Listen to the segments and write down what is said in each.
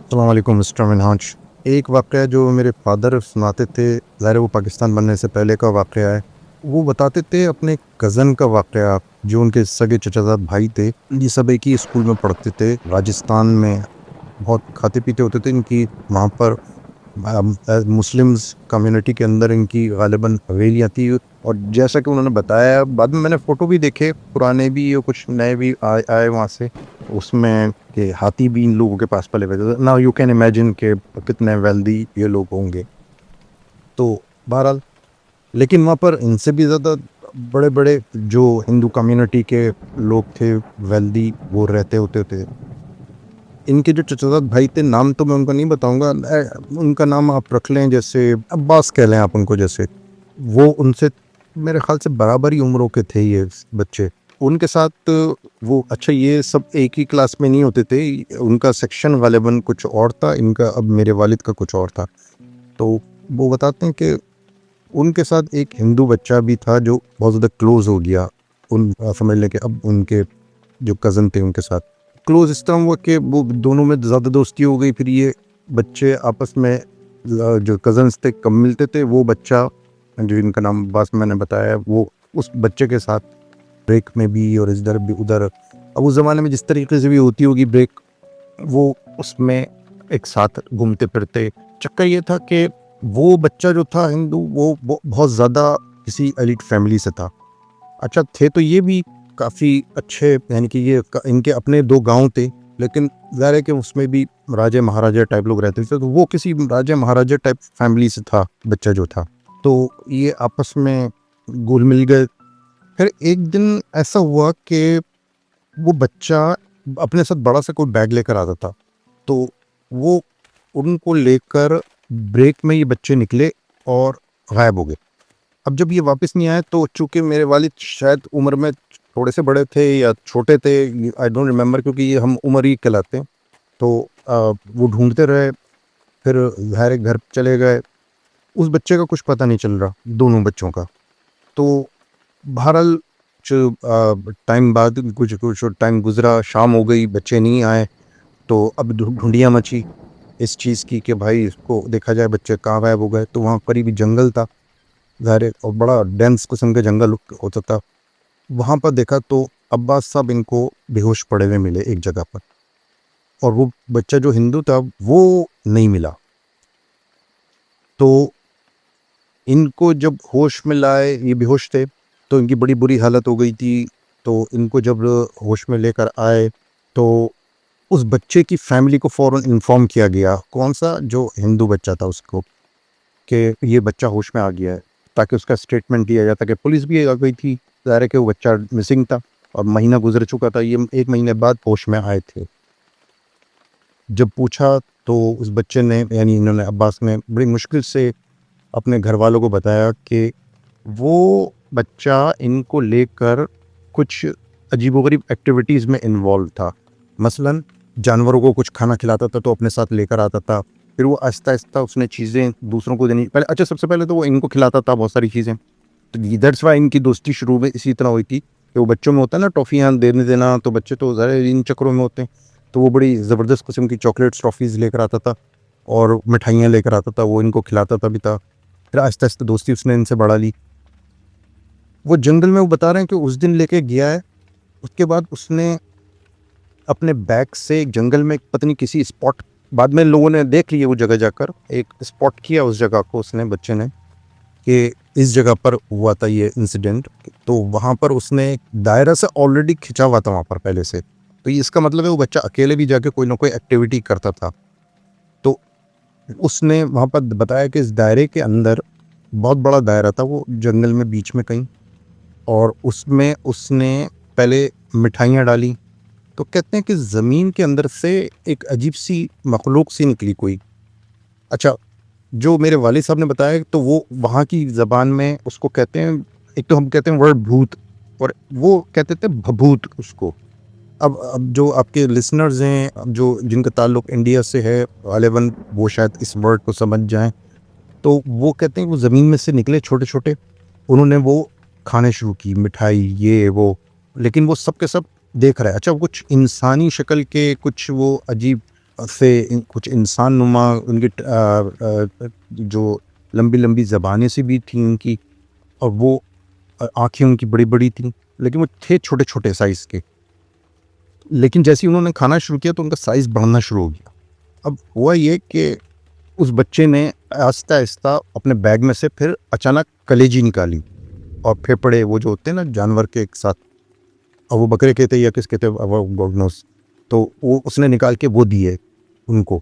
अस्सलाम वालेकुम मिस्टर मिनहाज। एक वाक़या जो मेरे फ़ादर सुनाते थे, ज़ाहिर है वो पाकिस्तान बनने से पहले का वाक़या है। वो बताते थे अपने कज़न का वाक़या, जो उनके सगे चचेज़ाद भाई थे। ये सब एक ही स्कूल में पढ़ते थे, राजस्थान में। बहुत खाते-पीते होते थे। इनकी वहाँ पर मुस्लिम्स कम्युनिटी के अंदर इनकी ग़ालिबन हवेलियाँ थी। और जैसा कि उन्होंने बताया, बाद में मैंने फ़ोटो भी देखे, पुराने भी और कुछ नए भी आए आए वहाँ से। उसमें कि हाथी भी इन लोगों के पास पले हुए थे। नाउ यू कैन इमेजिन कि कितने वेल्दी ये लोग होंगे। तो बहरहाल, लेकिन वहाँ पर इनसे भी ज़्यादा बड़े-बड़े जो हिंदू कम्युनिटी के लोग थे, वेल्दी, वो रहते होते थे। इनके जो चचेज़ाद भाई थे, नाम तो मैं उनका नहीं बताऊँगा। उनका नाम आप रख लें, जैसे अब्बास कह लें आप उनको जैसे। वो उनसे मेरे ख़्याल से बराबर ही उम्रों के थे ये बच्चे। उनके साथ वो अच्छा, ये सब एक ही क्लास में नहीं होते थे। उनका सेक्शन ग़ालिबन कुछ और था, इनका अब मेरे वालिद का कुछ और था। तो वो बताते हैं कि उनके साथ एक हिंदू बच्चा भी था जो बहुत ज़्यादा क्लोज़ हो गया। समझ लें कि अब उनके जो कज़न थे उनके साथ क्लोज़ इस तरह हुआ कि वो दोनों में ज़्यादा दोस्ती हो गई। फिर ये बच्चे आपस में जो कज़न्स थे कम मिलते थे। वो बच्चा जो इनका नाम अब्बास मैंने बताया, वो उस बच्चे के साथ ब्रेक में भी और इधर भी उधर, अब उस ज़माने में जिस तरीके से भी होती होगी ब्रेक, वो उसमें एक साथ घूमते फिरते। चक्कर ये था कि वो बच्चा जो था हिंदू, वो बहुत ज़्यादा किसी एलिट फैमिली से था। अच्छा, थे तो ये भी काफ़ी अच्छे, यानी कि ये इनके अपने दो गांव थे, लेकिन ज़ाहिर है कि उसमें भी राजे महाराजा टाइप लोग रहते थे। तो वो किसी राजे महाराजा टाइप फैमिली से था बच्चा जो था। तो ये आपस में घुल मिल गए। फिर एक दिन ऐसा हुआ कि वो बच्चा अपने साथ बड़ा सा कोई बैग लेकर आता था। तो वो उनको लेकर ब्रेक में ये बच्चे निकले और गायब हो गए। अब जब ये वापस नहीं आए, तो चूंकि मेरे वालिद शायद उम्र में थोड़े से बड़े थे या छोटे थे, आई डोंट रिमेम्बर, क्योंकि ये हम उम्र ही कहलाते हैं। तो वो ढूंढते रहे। फिर ज़ाहिर है घर चले गए। उस बच्चे का कुछ पता नहीं चल रहा, दोनों बच्चों का। तो बहरहाल टाइम बाद कुछ कुछ टाइम गुजरा, शाम हो गई, बच्चे नहीं आए। तो अब ढूंढियाँ मची इस चीज़ की कि भाई इसको देखा जाए बच्चे कहाँ गायब हो गए। तो वहाँ करीबी जंगल था, ज़ाहिर है, और बड़ा डेंस किस्म के जंगल होता था। वहाँ पर देखा तो अब्बास साहब इनको बेहोश पड़े हुए मिले एक जगह पर। और वो बच्चा जो हिंदू था वो नहीं मिला। तो इनको जब होश में लाए, ये बेहोश थे, तो इनकी बड़ी बुरी हालत हो गई थी। तो इनको जब होश में लेकर आए, तो उस बच्चे की फैमिली को फ़ौरन इन्फॉर्म किया गया, कौन सा, जो हिंदू बच्चा था उसको, कि ये बच्चा होश में आ गया है, ताकि उसका स्टेटमेंट दिया जाता। कि पुलिस भी आ गई थी, ज़ाहिर है कि वो बच्चा मिसिंग था और महीना गुजर चुका था। ये 1 महीने बाद होश में आए थे। जब पूछा तो उस बच्चे ने, यानी इन्होंने, अब्बास ने बड़ी मुश्किल से अपने घर वालों को बताया कि वो बच्चा इनको लेकर कुछ अजीबोगरीब एक्टिविटीज़ में इन्वॉल्व था। मसलन जानवरों को कुछ खाना खिलाता था तो अपने साथ लेकर आता था। फिर वो आहिस्ता-आहिस्ता उसने चीज़ें दूसरों को देनी, पहले अच्छा, सबसे पहले तो वो इनको खिलाता था बहुत सारी चीज़ें। तो दैट्स व्हाई इनकी दोस्ती शुरू में इसी तरह हुई थी कि वो बच्चों में होता है ना टॉफ़ियाँ देने देना, तो बच्चे तो ज़ाहिर है इन चक्करों में होते हैं। तो वो बड़ी ज़बरदस्त किस्म की चॉकलेट्स, टॉफ़ीज़ लेकर आता था और मिठाइयाँ लेकर आता था, वो इनको खिलाता था भी था। फिर आहिस्ता-आहिस्ता दोस्ती उसने इनसे बढ़ा ली। वो जंगल में, वो बता रहे हैं कि उस दिन लेके गया है, उसके बाद उसने अपने बैग से जंगल में पता नहीं किसी स्पॉट, बाद में लोगों ने देख लिया वो जगह जाकर, एक स्पॉट किया उस जगह को उसने, बच्चे ने, कि इस जगह पर हुआ था ये इंसिडेंट। तो वहाँ पर उसने एक दायरा से ऑलरेडी खिंचा हुआ था वहाँ पर पहले से। तो ये इसका मतलब है वो बच्चा अकेले भी जाके कोई ना कोई एक्टिविटी करता था। तो उसने वहाँ पर बताया कि इस दायरे के अंदर, बहुत बड़ा दायरा था वो जंगल में बीच में कहीं, और उसमें उसने पहले मिठाइयाँ डाली। तो कहते हैं कि ज़मीन के अंदर से एक अजीब सी मखलूक सी निकली कोई। अच्छा, जो मेरे वालिद साहब ने बताया, तो वो वहाँ की ज़बान में उसको कहते हैं, एक तो हम कहते हैं वर्ड भूत, और वो कहते थे भभूत उसको। अब जो आपके लिसनर्स हैं, अब जो जिनका ताल्लुक़ इंडिया से है, ग़ालिबन वो शायद इस वर्ड को समझ जाएँ। तो वो कहते हैं वो ज़मीन में से निकले छोटे-छोटे, उन्होंने वो खाने शुरू की, मिठाई ये वो, लेकिन वो सब के सब देख रहा है। अच्छा, कुछ इंसानी शक्ल के, कुछ वो अजीब से कुछ इंसान नुमा उनकी जो लंबी लंबी ज़बानें सी भी थी उनकी, और वो आँखें उनकी बड़ी बड़ी थी, लेकिन वो थे छोटे छोटे साइज़ के। लेकिन जैसे ही उन्होंने खाना शुरू किया तो उनका साइज़ बढ़ना शुरू हो गया। अब हुआ ये कि उस बच्चे ने आहिस्ता-आहिस्ता अपने बैग में से फिर अचानक कलेजी निकाली और फेफड़े वो जो होते हैं ना जानवर के एक साथ, अब वो बकरे के थे या किसके थे वो गॉड नोज़, तो वो उसने निकाल के वो दिए उनको।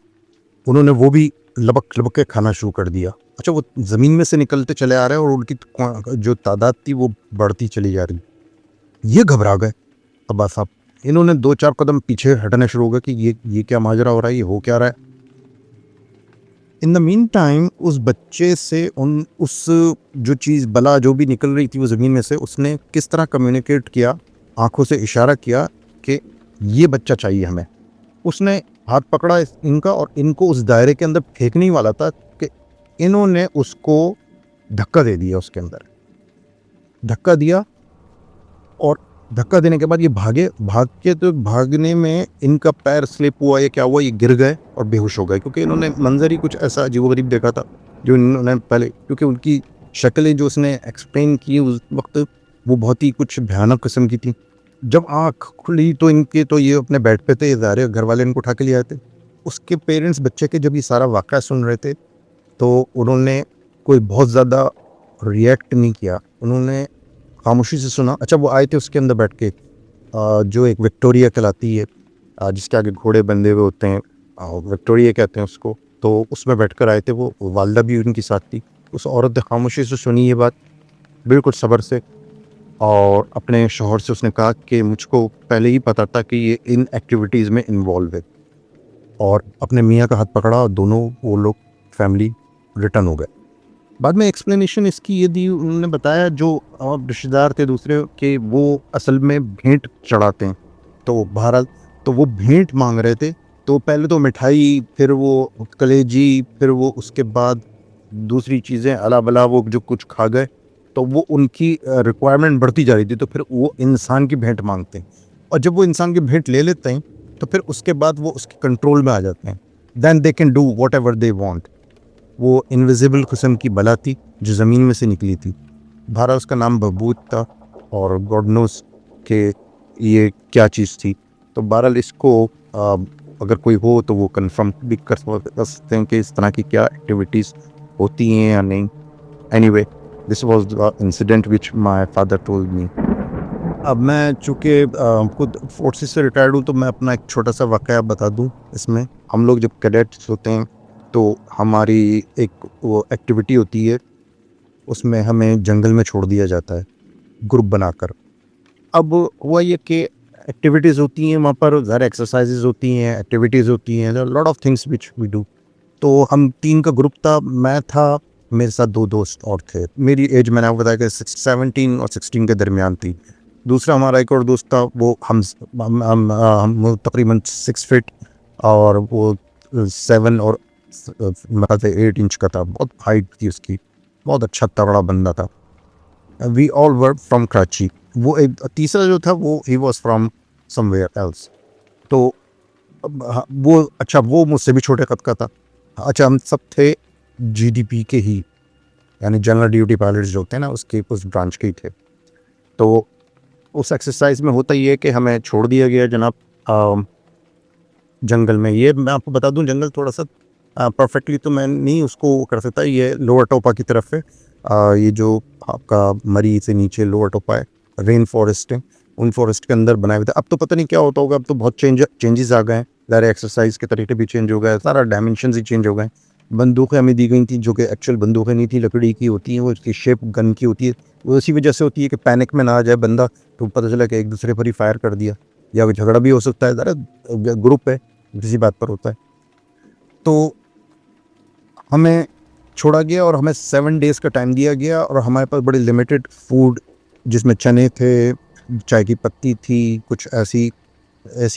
उन्होंने वो भी लबक-लबक के खाना शुरू कर दिया। अच्छा, वो ज़मीन में से निकलते चले आ रहे हैं और उनकी जो तादाद थी वो बढ़ती चली जा रही। ये घबरा गए अब्बास साहब। इन्होंने 2-4 कदम पीछे हटना शुरू हो गए कि ये क्या माजरा हो रहा है, ये हो क्या रहा है। इन द मीन टाइम उस बच्चे से उस जो चीज़ बला जो भी निकल रही थी वो ज़मीन में से, उसने किस तरह कम्युनिकेट किया, आँखों से इशारा किया कि ये बच्चा चाहिए हमें। उसने हाथ पकड़ा इनका और इनको उस दायरे के अंदर फेंकने ही वाला था कि इन्होंने उसको धक्का दे दिया उसके अंदर। धक्का दिया और धक्का देने के बाद ये भाग के तो भागने में इनका पैर स्लिप हुआ या क्या हुआ, ये गिर गए और बेहोश हो गए, क्योंकि इन्होंने मंजर ही कुछ ऐसा अजीबोगरीब देखा था जो इन्होंने पहले, क्योंकि उनकी शक्लें जो उसने एक्सप्लेन की उस वक्त वो बहुत ही कुछ भयानक किस्म की थी। जब आँख खुली तो इनके तो ये अपने बेड पे थे, ज़ाहिर घर वाले इनको उठा के ले आए थे। उसके पेरेंट्स बच्चे के जब ये सारा वाक़या सुन रहे थे तो उन्होंने कोई बहुत ज़्यादा रिएक्ट नहीं किया, उन्होंने खामोशी से सुना। अच्छा, वो आए थे उसके अंदर बैठ के जो एक विक्टोरिया कहलाती है, जिसके आगे घोड़े बंधे हुए होते हैं, विक्टोरिया कहते हैं उसको, तो उसमें बैठकर आए थे वो। वालदा भी उनकी साथ थी। उस औरत ने खामोशी से सुनी ये बात, बिल्कुल सब्र से, और अपने शौहर से उसने कहा कि मुझको पहले ही पता था कि ये इन एक्टिविटीज़ में इन्वॉल्व है, और अपने मियाँ का हाथ पकड़ा और दोनों वो लोग फैमिली रिटर्न हो गए। बाद में एक्सप्लेनेशन इसकी ये दी, उन्होंने बताया जो रिश्तेदार थे दूसरे के वो असल में भेंट चढ़ाते हैं, तो बहरहाल तो वो भेंट मांग रहे थे। तो पहले तो मिठाई, फिर वो कलेजी, फिर वो उसके बाद दूसरी चीज़ें अला बला वो जो कुछ खा गए, तो वो उनकी रिक्वायरमेंट बढ़ती जा रही थी, तो फिर वो इंसान की भेंट मांगते हैं, और जब वो इंसान की भेंट ले लेते हैं तो फिर उसके बाद वो उसके कंट्रोल में आ जाते हैं। Then they can do whatever they want. वो इनविजिबल किस्म की बला थी जो ज़मीन में से निकली थी। बहरहाल उसका नाम बबूत था, और गॉड नोस के ये क्या चीज़ थी। तो बहरहाल इसको अगर कोई हो तो वो कंफर्म भी कर सकते हैं कि इस तरह की क्या एक्टिविटीज़ होती हैं या नहीं। Anyway, this was the incident which my father told me. अब मैं चूँकि खुद फोर्सेस से रिटायर्ड हूँ, तो मैं अपना एक छोटा सा वाक़या बता दूँ इसमें। हम लोग जब कैडेट्स होते हैं तो हमारी एक वो एक्टिविटी होती है, उसमें हमें जंगल में छोड़ दिया जाता है ग्रुप बनाकर। अब हुआ ये कि एक्टिविटीज़ होती हैं वहाँ पर, ज़्यादा एक्सरसाइजेज होती हैं, एक्टिविटीज़ होती हैं, lot of things which we do. तो हम 3 का ग्रुप था, मैं था, मेरे साथ 2 दोस्त और थे। मेरी एज मैंने आपको बताया कि 17 और 16 के दरमियान थी। दूसरा हमारा एक और दोस्त था, वो हम तकरीबन 6 फीट और वो 7 और मतलब 8 इंच का था। बहुत हाइट थी उसकी, बहुत अच्छा तगड़ा बंदा था। We all were from Karachi. वो एक तीसरा जो था वो ही वॉज फ्रॉम समवेयर एल्स। तो वो अच्छा, वो मुझसे भी छोटे कद का था। अच्छा, हम सब थे जीडीपी के ही, यानी जनरल ड्यूटी पायलट्स जो होते हैं ना, उसके उस ब्रांच के ही थे। तो उस एक्सरसाइज में होता ये है कि हमें छोड़ दिया गया जनाब जंगल में। ये मैं आपको बता दूं, जंगल थोड़ा सा परफेक्टली तो मैं नहीं उसको कर सकता, ये लोअर टोपा की तरफ है। ये जो आपका मरी से नीचे लोअर टोपा है, रेन फॉरेस्ट है, उन फॉरेस्ट के अंदर बनाए हुए थे। अब तो पता नहीं क्या होता होगा, अब तो बहुत चेंजेस आ गए हैं, सारे एक्सरसाइज के तरीके भी चेंज हो गए, सारा डायमेंशन ही चेंज हो गए। बंदूकें हमें दी गई थी जो कि एक्चुअल बंदूकें नहीं थी, लकड़ी की होती हैं, वो उसकी शेप गन की होती है। वो इसी वजह से होती है कि पैनिक में ना आ जाए बंदा, तो पता चला कि एक दूसरे पर ही फायर कर दिया, या झगड़ा भी हो सकता है, ज़रा ग्रुप है, किसी बात पर होता है। तो हमें छोड़ा गया और हमें 7 डेज़ का टाइम दिया गया, और हमारे पास बड़ी लिमिटेड फूड, जिसमें चने थे, चाय की पत्ती थी, कुछ ऐसी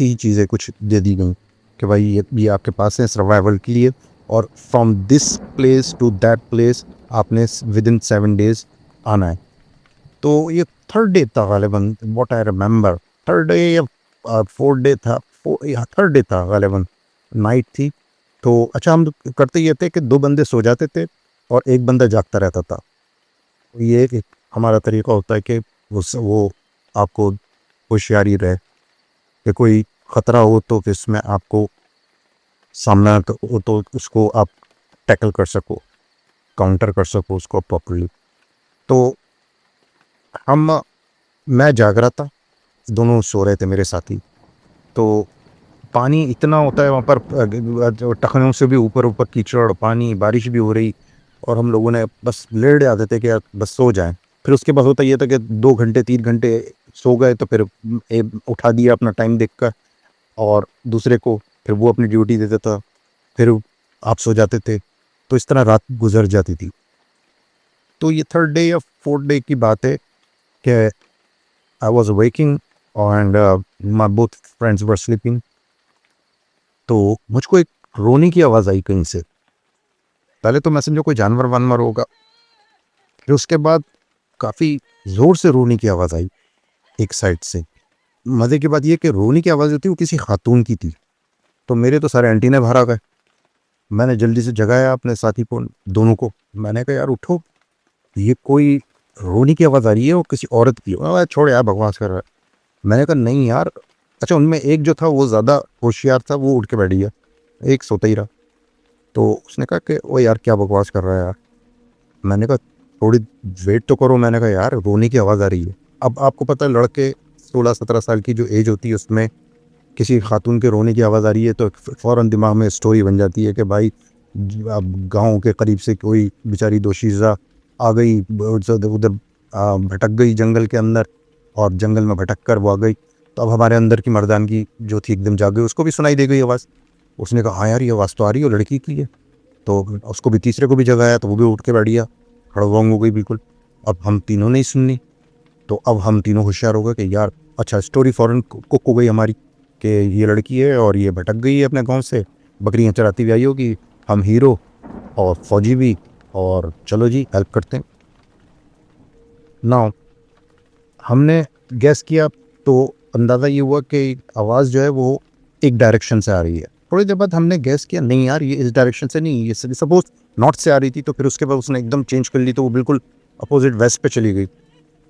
ही चीज़ें कुछ दे दी गई कि भाई ये आपके पास है सर्वाइवल के लिए, और from this place to that place आपने विदिन 7 डेज़ आना है। तो ये 3rd डे था गालिबन, what I remember, 3rd day या 4th डे था, 3rd डे था गालिबन। नाइट थी। तो अच्छा हम करते ये थे कि 2 बंदे सो जाते थे और 1 बंदा जागता रहता था। ये एक हमारा तरीका होता है कि वो आपको होशियारी रहे कि कोई ख़तरा हो तो फिर इसमें आपको सामना हो तो उसको आप टैकल कर सको, काउंटर कर सको उसको प्रॉपर्ली। तो हम मैं जाग रहा था, दोनों सो रहे थे मेरे साथी। तो पानी इतना होता है वहाँ पर, जो टखनों से भी ऊपर-ऊपर कीचड़, पानी, बारिश भी हो रही और हम लोगों ने बस लेट जाते थे कि यार बस सो जाएँ। फिर उसके बाद होता ये था कि 2 घंटे 3 घंटे सो गए तो फिर उठा दिया अपना टाइम देखकर और दूसरे को फिर वो अपनी ड्यूटी देता था, फिर आप सो जाते थे। तो इस तरह रात गुज़र जाती थी। तो ये 3rd डे या 4th डे की बात है कि I was waking and my both friends were sleeping. तो मुझको एक रोने की आवाज़ आई कहीं से। पहले तो मैं समझा कोई जानवर-वानवर होगा। फिर उसके बाद काफ़ी ज़ोर से रोने की आवाज़ आई एक साइड से। मज़े की बात ये कि रोने की आवाज़ जो थी वो किसी खातून की थी। तो मेरे तो सारे एंटीने बाहर आ गए। मैंने जल्दी से जगाया अपने साथी को, दोनों को। मैंने कहा यार उठो, ये कोई रोने की आवाज़ आ रही है और किसी औरत की। छोड़ यार बकवास कर रहा है। मैंने कहा नहीं यार। अच्छा उनमें एक जो था वो ज़्यादा होशियार था, वो उठ के बैठ गया, एक सोता ही रहा। तो उसने कहा कि ओ यार क्या बकवास कर रहा है यार। मैंने कहा थोड़ी वेट तो करो। मैंने कहा यार रोने की आवाज़ आ रही है। अब आपको पता है लड़के 16-17 साल की जो एज होती है उसमें किसी खातून के रोने की आवाज़ आ रही है तो फ़ौरन दिमाग में स्टोरी बन जाती है कि भाई अब गाँव के करीब से कोई बेचारी दोशीज़ा आ गई, उधर भटक गई जंगल के अंदर और जंगल में भटक कर वो आ गई। तो अब हमारे अंदर की मर्दानगी जो थी एकदम जाग गई। उसको भी सुनाई दे गई आवाज़। उसने कहा हाँ यार ये आवाज़ तो आ रही है, लड़की की है। तो उसको भी, तीसरे को भी जगाया तो वो भी उठ के बैठ गया, हड़बड़ाहट हो गई बिल्कुल। अब हम तीनों ने ही सुननी। तो अब हम तीनों होशियार हो गए कि यार अच्छा स्टोरी फ़ौरन कुक हो गई हमारी कि ये लड़की है और ये भटक गई है अपने गांव से, बकरियां चराती हुई आई होगी। हम हीरो और फौजी भी, और चलो जी हेल्प करते हैं। ना हमने गैस किया तो अंदाज़ा ये हुआ कि आवाज़ जो है वो एक डायरेक्शन से आ रही है। थोड़ी देर बाद हमने गैस किया नहीं यार ये इस डायरेक्शन से नहीं, ये सपोज़ नॉर्थ से आ रही थी। तो फिर उसके बाद उसने एकदम चेंज कर ली तो वो बिल्कुल अपोजिट वेस्ट पे चली गई,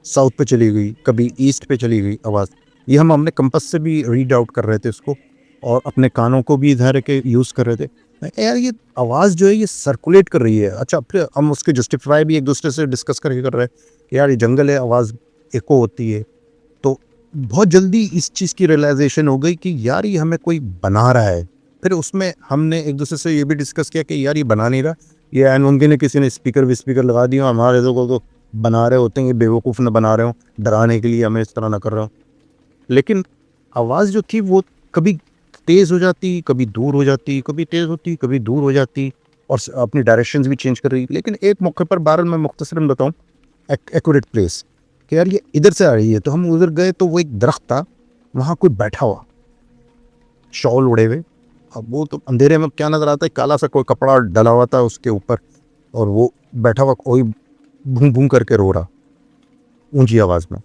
साउथ पे चली गई, कभी ईस्ट पे चली गई आवाज़। ये हमने कंपास से भी रीड आउट कर रहे थे उसको और अपने कानों को भी इधर के यूज़ कर रहे थे। मैं कहा, यार ये आवाज़ जो है ये सर्कुलेट कर रही है। अच्छा फिर हम उसके जस्टिफाई भी एक दूसरे से डिस्कस करके कर रहे हैं कि यार ये जंगल है, आवाज़ एको होती है। तो बहुत जल्दी इस चीज़ की रियलाइजेशन हो गई कि यार ये हमें कोई बना रहा है। फिर उसमें हमने एक दूसरे से ये भी डिस्कस किया कि यार ये बना नहीं रहा, ये अनमुमकिन है किसी ने स्पीकर विस्पीकर लगा दिया, हमारे लोगों को बना रहे होते हैं, ये बेवकूफ़ न बना रहे हो डराने के लिए हमें, इस तरह ना कर रहा हो। लेकिन आवाज़ जो थी वो कभी तेज़ हो जाती, कभी दूर हो जाती, कभी तेज़ होती, कभी दूर हो जाती और अपनी डायरेक्शंस भी चेंज कर रही। लेकिन एक मौके पर बहरहाल मैं मुख्तसरन बताऊँ, एक्यूरेट प्लेस कि यार ये इधर से आ रही है। तो हम उधर गए तो वो एक दरख्त था, वहाँ कोई बैठा हुआ, शॉल ओढ़े हुए। अब वो तो अंधेरे में क्या नज़र आता है, काला सा कोई कपड़ा डला हुआ था उसके ऊपर और वो बैठा हुआ कोई भूं भूं करके रो रहा ऊंची आवाज़ में।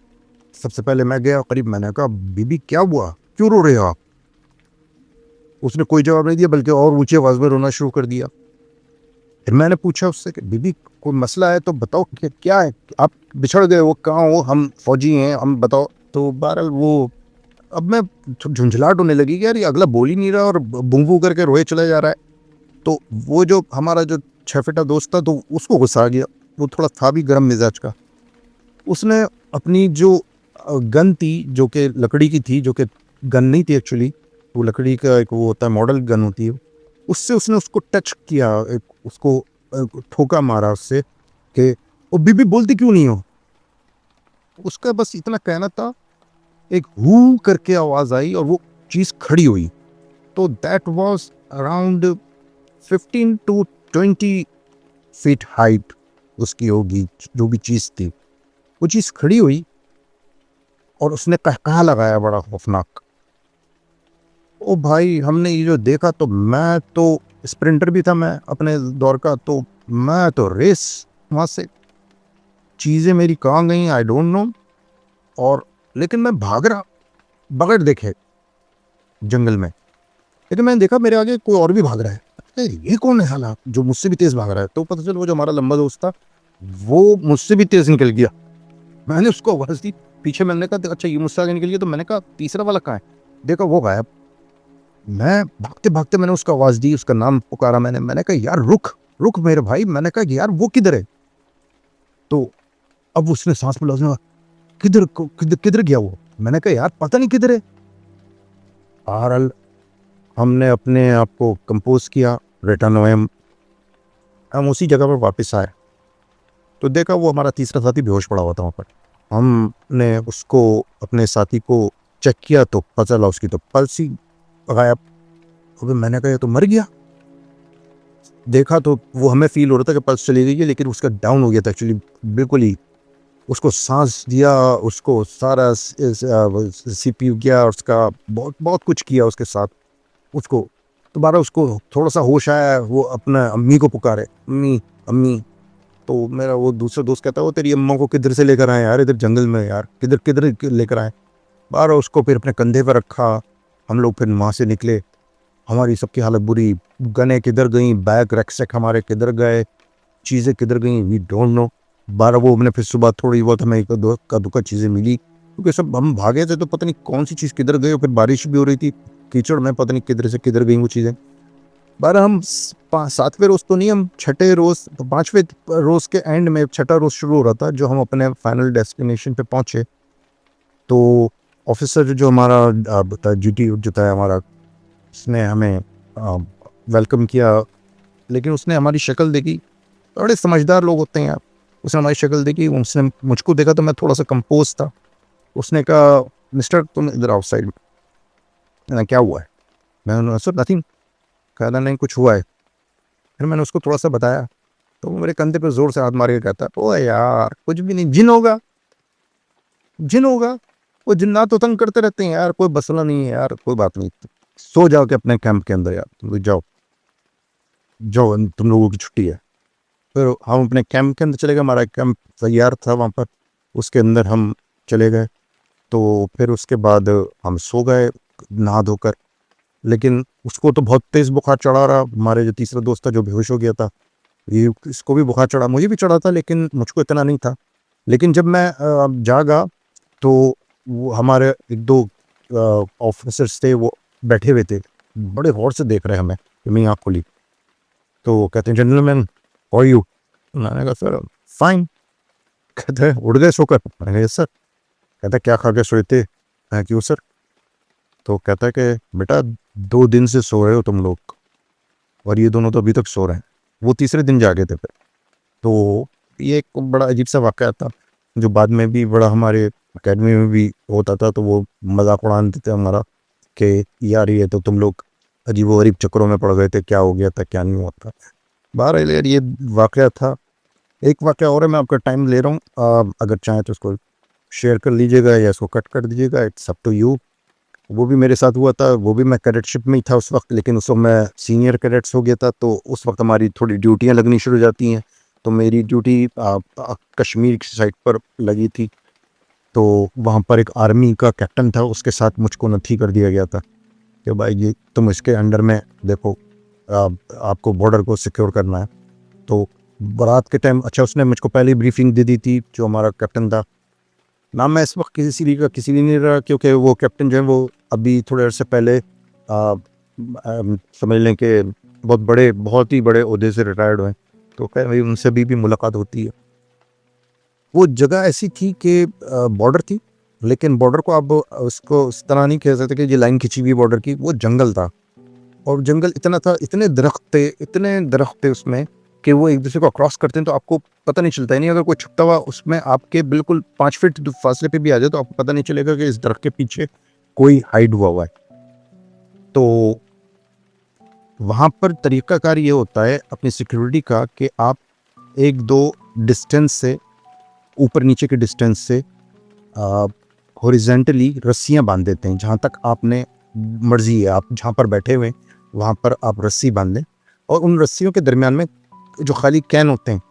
सबसे पहले मैं गया करीब, मैंने कहा बीबी क्या हुआ, क्यों रो रहे हो आप? उसने कोई जवाब नहीं दिया बल्कि और ऊंची आवाज़ में रोना शुरू कर दिया। फिर मैंने पूछा उससे कि बीबी कोई मसला है तो बताओ, क्या है, आप बिछड़ गए हो, कहाँ हो? हम फौजी हैं, हम बताओ। तो बहरहाल वो, अब मैं झुंझलाहट होने लगी कि यार ये अगला बोल ही नहीं रहा और बूं बूं करके रोए चला जा रहा है। तो वो जो हमारा जो छफेटा दोस्त था तो उसको गुस्सा आ गया। वो थोड़ा था भी गर्म मिजाज का। उसने अपनी जो गन थी जो कि लकड़ी की थी, जो कि गन नहीं थी एक्चुअली, वो लकड़ी का एक वो होता है, मॉडल गन होती है, उससे उसने उसको टच किया, एक उसको ठोका मारा उससे कि ओ बीबी बोलती क्यों नहीं हो। उसका बस इतना कहना था, एक हू करके आवाज़ आई और वो चीज़ खड़ी हुई। तो that was around 15 to 20 feet height उसकी होगी, जो भी चीज़ थी। वो चीज़ खड़ी हुई और उसने कहकहा लगाया बड़ा खौफनाक। ओ भाई हमने ये जो देखा, तो मैं तो स्प्रिंटर भी था मैं अपने दौर का, तो मैं तो रेस वहाँ से, चीज़ें मेरी कहाँ गई आई डोंट नो। और लेकिन मैं भाग रहा बगैर देखे जंगल में। लेकिन मैंने देखा मेरे आगे कोई और भी भाग रहा है। अरे ये कौन है साला जो मुझसे भी तेज भाग रहा है? तो पता चला वो जो हमारा लंबा दोस्त था वो मुझसे भी तेज निकल गया। मैंने उसको आवाज दी पीछे, मैंने कहा अच्छा ये मुझसे आगे निकल गया, तो मैंने कहा तीसरा वाला कहाँ है? देखा वो गायब। मैं भागते भागते मैंने उसको आवाज दी, उसका नाम पुकारा मैंने कहा यार रुक रुक मेरे भाई, मैंने कहा यार वो किधर है? तो अब उसने सांस में उसने कहा, किधर किधर गया वो? मैंने कहा यार पता नहीं किधर है। बहरहाल हमने अपने आप को कंपोज किया, रिटर्न हुए, हम उसी जगह पर वापस आए तो देखा वो हमारा तीसरा साथी बेहोश पड़ा हुआ था वहाँ पर। हमने उसको अपने साथी को चेक किया तो पता चला उसकी तो पल्स ही गायब। अबे मैंने कहा ये तो मर गया। देखा तो वो हमें फील हो रहा था कि पल्स चली गई है, लेकिन उसका डाउन हो गया था एक्चुअली बिल्कुल ही। उसको सांस दिया, उसको सारा सीपीयू किया, उसका बहुत बहुत कुछ किया उसके साथ। उसको दोबारा उसको थोड़ा सा होश आया, वो अपना अम्मी को पुकारे, अम्मी अम्मी। तो मेरा वो दूसरा दोस्त कहता है वो तेरी अम्मा को किधर से लेकर आए यार, इधर जंगल में यार, किधर किधर लेकर आए। बाहर उसको फिर अपने कंधे पर रखा, हम लोग फिर वहाँ से निकले। हमारी सबकी हालत बुरी, गने किधर गई, बैग रैकसैक हमारे किधर गए, चीज़ें किधर गई, वी डोंट नो। बारह वो हमने फिर सुबह थोड़ी बहुत हमें एक दो का दुका चीज़ें मिली, क्योंकि सब हम भागे थे तो पता नहीं कौन सी चीज़ किधर गई, और फिर बारिश भी हो रही थी, कीचड़ में पता नहीं किधर से किधर गई वो चीज़ें। बारह हम सातवें रोज़ तो नहीं, हम छठे रोज़, पाँचवें रोज़ के एंड में छठा रोज़ शुरू हो रहा था जो हम अपने फाइनल डेस्टिनेशन पे पहुँचे। तो ऑफिसर जो हमारा ड्यूटी जो था हमारा, उसने हमें वेलकम किया, लेकिन उसने हमारी शक्ल देखी, बड़े समझदार लोग होते हैं यार। उसने हमारी शक्ल देखी, उसने मुझको देखा तो मैं थोड़ा सा कंपोज था। उसने कहा मिस्टर तुम इधर आओ साइड में। मैंने क्या हुआ है? मैंने सर नथिंग। कहता नहीं कुछ हुआ है। फिर मैंने उसको थोड़ा सा बताया तो वो मेरे कंधे पर जोर से हाथ मार के कहता ओ यार कुछ भी नहीं, जिन होगा, जिन होगा। वो जिन्नात तो तंग करते रहते हैं यार, कोई मसला नहीं है यार, कोई बात नहीं, सो जाओ के अपने कैंप के अंदर यार, तुम लोग जाओ जाओ, तुम लोगों की छुट्टी है। फिर हम अपने कैंप के अंदर चले गए, हमारा कैंप तैयार था वहाँ पर, उसके अंदर हम चले गए। तो फिर उसके बाद हम सो गए नहा धोकर। लेकिन उसको तो बहुत तेज़ बुखार चढ़ा रहा, हमारे जो तीसरा दोस्त था जो बेहोश हो गया था, ये इसको भी बुखार चढ़ा, मुझे भी चढ़ा था लेकिन मुझको इतना नहीं था। लेकिन जब मैं जागा तो वो हमारे एक दो ऑफिसर्स थे, वो बैठे हुए थे, बड़े गौर से देख रहे हैं हमें, मैं आँख खोली तो वो कहते हैं जेंटलमैन हाउ आर यू? मैंने कहा सर फाइन। कहते हैं उठ गए सोकर? मैंने कहा यस सर। कहता है क्या खा के सोए थे? मैं क्यों सर? तो कहता है कि बेटा 2 दिन से सो रहे हो तुम लोग, और ये दोनों तो अभी तक सो रहे हैं। वो तीसरे दिन जागे थे फिर। तो ये एक बड़ा अजीब सा वाक़या था जो बाद में भी बड़ा हमारे अकेडमी में भी होता था। तो वो मजाक उड़ाते थे हमारा कि यार ये तो तुम लोग अजीबो-गरीब चक्करों में पड़ गए थे, क्या हो गया था क्या नहीं हुआ था। बहरहाल यार ये वाक़या था। एक वाक़या और है, मैं आपका टाइम ले रहा हूँ, अगर चाहें तो उसको शेयर कर लीजिएगा या इसको कट कर दीजिएगा, इट्स अप टू यू। वो भी मेरे साथ हुआ था, वो भी मैं कैडेटशिप में ही था उस वक्त, लेकिन उस वक्त मैं सीनियर कैडेट्स हो गया था। तो उस वक्त हमारी थोड़ी ड्यूटियाँ लगनी शुरू हो जाती हैं। तो मेरी ड्यूटी कश्मीर की साइड पर लगी थी। तो वहाँ पर एक आर्मी का कैप्टन था, उसके साथ मुझको नथी कर दिया गया था कि भाई ये तुम इसके अंडर में देखो, आपको बॉर्डर को सिक्योर करना है। तो बारात के टाइम अच्छा उसने मुझको पहले ब्रीफिंग दे दी थी जो हमारा कैप्टन था। नाम मैं इस वक्त किसी भी नहीं रहा, क्योंकि वो कैप्टन जो है वो अभी थोड़े अर्से पहले समझ लें कि बहुत ही बड़े ओहदे से रिटायर्ड हुए। तो खैर भाई उनसे भी मुलाकात होती है। वो जगह ऐसी थी कि बॉर्डर थी, लेकिन बॉर्डर को आप उसको इस तरह नहीं कह सकते कि ये लाइन खिंची हुई बॉर्डर की, वो जंगल था। और जंगल इतना था, इतने दरख्त थे उसमें कि वो एक दूसरे को क्रॉस करते हैं तो आपको पता नहीं चलता है। नहीं अगर कोई छुपता हुआ उसमें आपके बिल्कुल 5 फीट फासले पे भी आ जाए तो आपको पता नहीं चलेगा कि इस दरख्त के पीछे कोई हाइड हुआ है। तो वहाँ पर तरीकाकार ये होता है अपनी सिक्योरिटी का कि आप 1-2 डिस्टेंस से, ऊपर नीचे के डिस्टेंस से हॉरिजेंटली रस्सियाँ बांध देते हैं। जहाँ तक आपने मर्जी है, आप जहाँ पर बैठे हुए वहाँ पर आप रस्सी बांध लें, और उन रस्सियों के दरमियान में जो खाली कैन होते हैं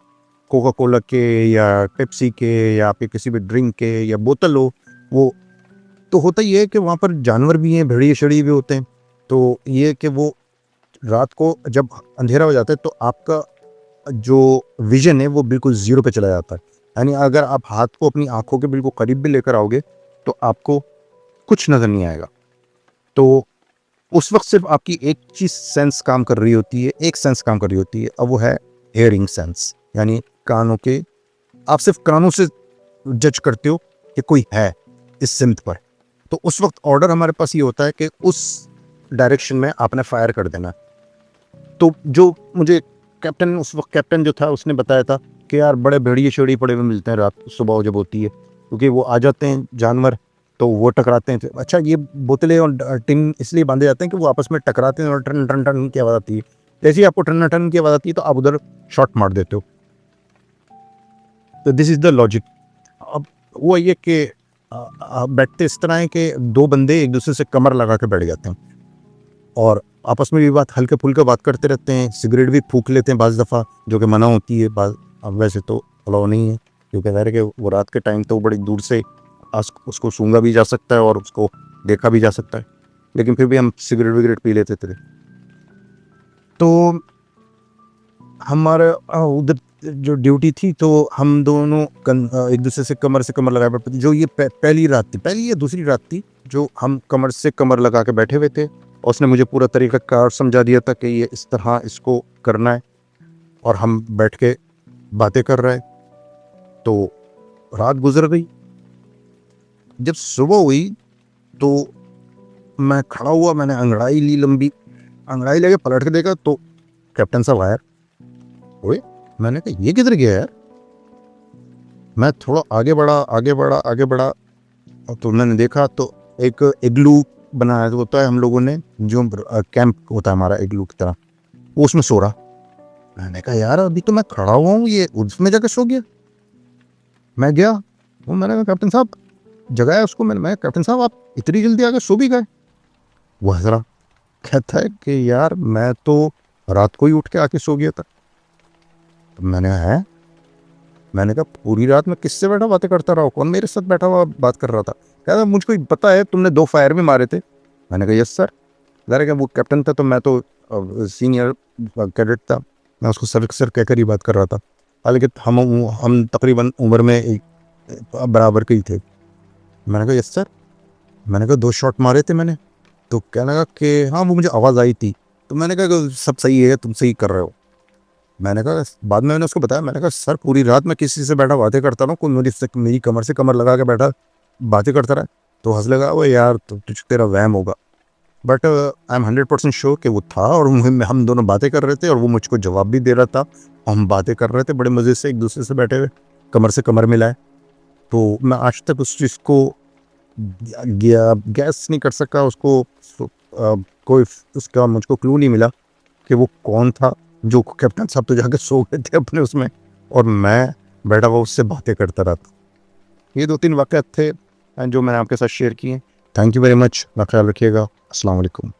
कोका कोला के या पेप्सी के या आपके किसी भी ड्रिंक के या बोतल हो, वो तो होता ही है कि वहाँ पर जानवर भी हैं, भेड़िए शड़िए भी होते हैं। तो ये कि वो रात को जब अंधेरा हो जाता है तो आपका जो विजन है वो बिल्कुल ज़ीरो पे चला जाता है। यानी अगर आप हाथ को अपनी आँखों के बिल्कुल करीब भी लेकर आओगे तो आपको कुछ नज़र नहीं आएगा। तो उस वक़्त सिर्फ़ आपकी एक चीज़ सेंस काम कर रही होती है, एक सेंस काम कर रही होती है, अब वो है हियरिंग सेंस, यानी कानों के, आप सिर्फ़ कानों से जज करते हो कि कोई है इस सिमत पर। तो उस वक़्त ऑर्डर हमारे पास ये होता है कि उस डायरेक्शन में आपने फायर कर देना है। तो जो मुझे कैप्टन, उस वक़्त कैप्टन जो था उसने बताया था कि यार बड़े भेड़िए-शेड़िए पड़े हुए मिलते हैं रात सुबह जब होती है, क्योंकि वो आ जाते हैं जानवर, तो वो टकराते हैं। अच्छा, ये बोतलें और टिन इसलिए बांधे जाते हैं कि वो आपस में टकराते हैं और टन टन टन की आवाज़ आती है। जैसे ही आपको टन टन की आवाज़ आती है तो आप उधर शॉट मार देते हो। तो दिस इज़ द लॉजिक। अब वो ये कि बैठते इस तरह है कि 2 बंदे एक दूसरे से कमर लगा के बैठ जाते हैं और आपस में भी बात हल्के-फुल्के बात करते रहते हैं, सिगरेट भी फूँक लेते हैं बाज़ दफ़ा, जो कि मना होती है। अब वैसे तो अलाउ नहीं है, क्योंकि ज़ाहिर है कि वो रात के टाइम तो बड़ी दूर से उसको सूंघा भी जा सकता है और उसको देखा भी जा सकता है, लेकिन फिर भी हम सिगरेट-विगरेट पी लेते थे। तो हमारा उधर जो ड्यूटी थी तो हम दोनों एक दूसरे से कमर लगाए बैठते थे। जो ये पहली रात थी, पहली या दूसरी रात थी, जो हम कमर से कमर लगा के बैठे हुए थे और उसने मुझे पूरा तरीक़ाकार समझा दिया था कि ये इस तरह इसको करना है और हम बैठ के बातें कर रहे हैं। तो रात गुज़र गई। जब सुबह हुई तो मैं खड़ा हुआ, मैंने अंगड़ाई ली लंबी, अंगड़ाई लेके पलट के देखा तो कैप्टन साहब आया। ओए! मैंने कहा ये किधर गया यार? मैं थोड़ा आगे बढ़ा और तो मैंने देखा तो एक इग्लू बनाया होता है हम लोगों ने, जो कैंप होता है हमारा इग्लू की तरह, वो उसमें सो रहा। मैंने कहा यार अभी तो मैं खड़ा हुआ हूँ, ये उसमें जाके सो गया। मैं गया, वो मैंने कहा कैप्टन साहब, जगाया उसको मैंने, मैं कैप्टन साहब आप इतनी जल्दी आके सो भी गए? वो हँस रहा, कहता है कि यार मैं तो रात को ही उठ के आके सो गया था। तो मैंने कहा है? मैंने कहा पूरी रात मैं किससे बैठा बातें करता रहा? कौन मेरे साथ बैठा हुआ बात कर रहा था? कहता मुझको पता है तुमने 2 फायर भी मारे थे। मैंने कहा यस सर। ज़ाहिर है वो कैप्टन था तो मैं तो सीनियर कैडेट था, मैं उसको सर सर कहकर ही बात कर रहा था। हालांकि हम तकरीबन उम्र में एक बराबर के ही थे। मैंने कहा यस सर। मैंने कहा 2 शॉट मारे थे मैंने। तो कहने लगा कि हाँ वो मुझे आवाज़ आई थी। तो मैंने कहा कि सब सही है, तुम सही कर रहे हो। मैंने कहा, बाद में मैंने उसको बताया, मैंने कहा सर पूरी रात मैं किसी से बैठा बातें करता रहा, कोई मेरी कमर से कमर लगा के बैठा बातें करता रहा। तो हंस लगा, वो यार तेरा वहम होगा। बट आई एम 100% श्योर कि वो था और हम दोनों बातें कर रहे थे और वो मुझको जवाब भी दे रहा था। हम बातें कर रहे थे बड़े मज़े से एक दूसरे से बैठे हुए, कमर से कमर मिलाए। तो मैं आज तक उस चीज़ को गैस नहीं कर सका, उसको कोई उसका मुझको क्लू नहीं मिला कि वो कौन था। जो कैप्टन साहब तो जाके सो गए थे अपने उसमें और मैं बैठा हुआ उससे बातें करता रहा था। ये 2-3 वाक़यात थे जो मैंने आपके साथ शेयर किए। Thank you very much. अपना ख्याल रखिएगा। अस्सलाम वालेकुम।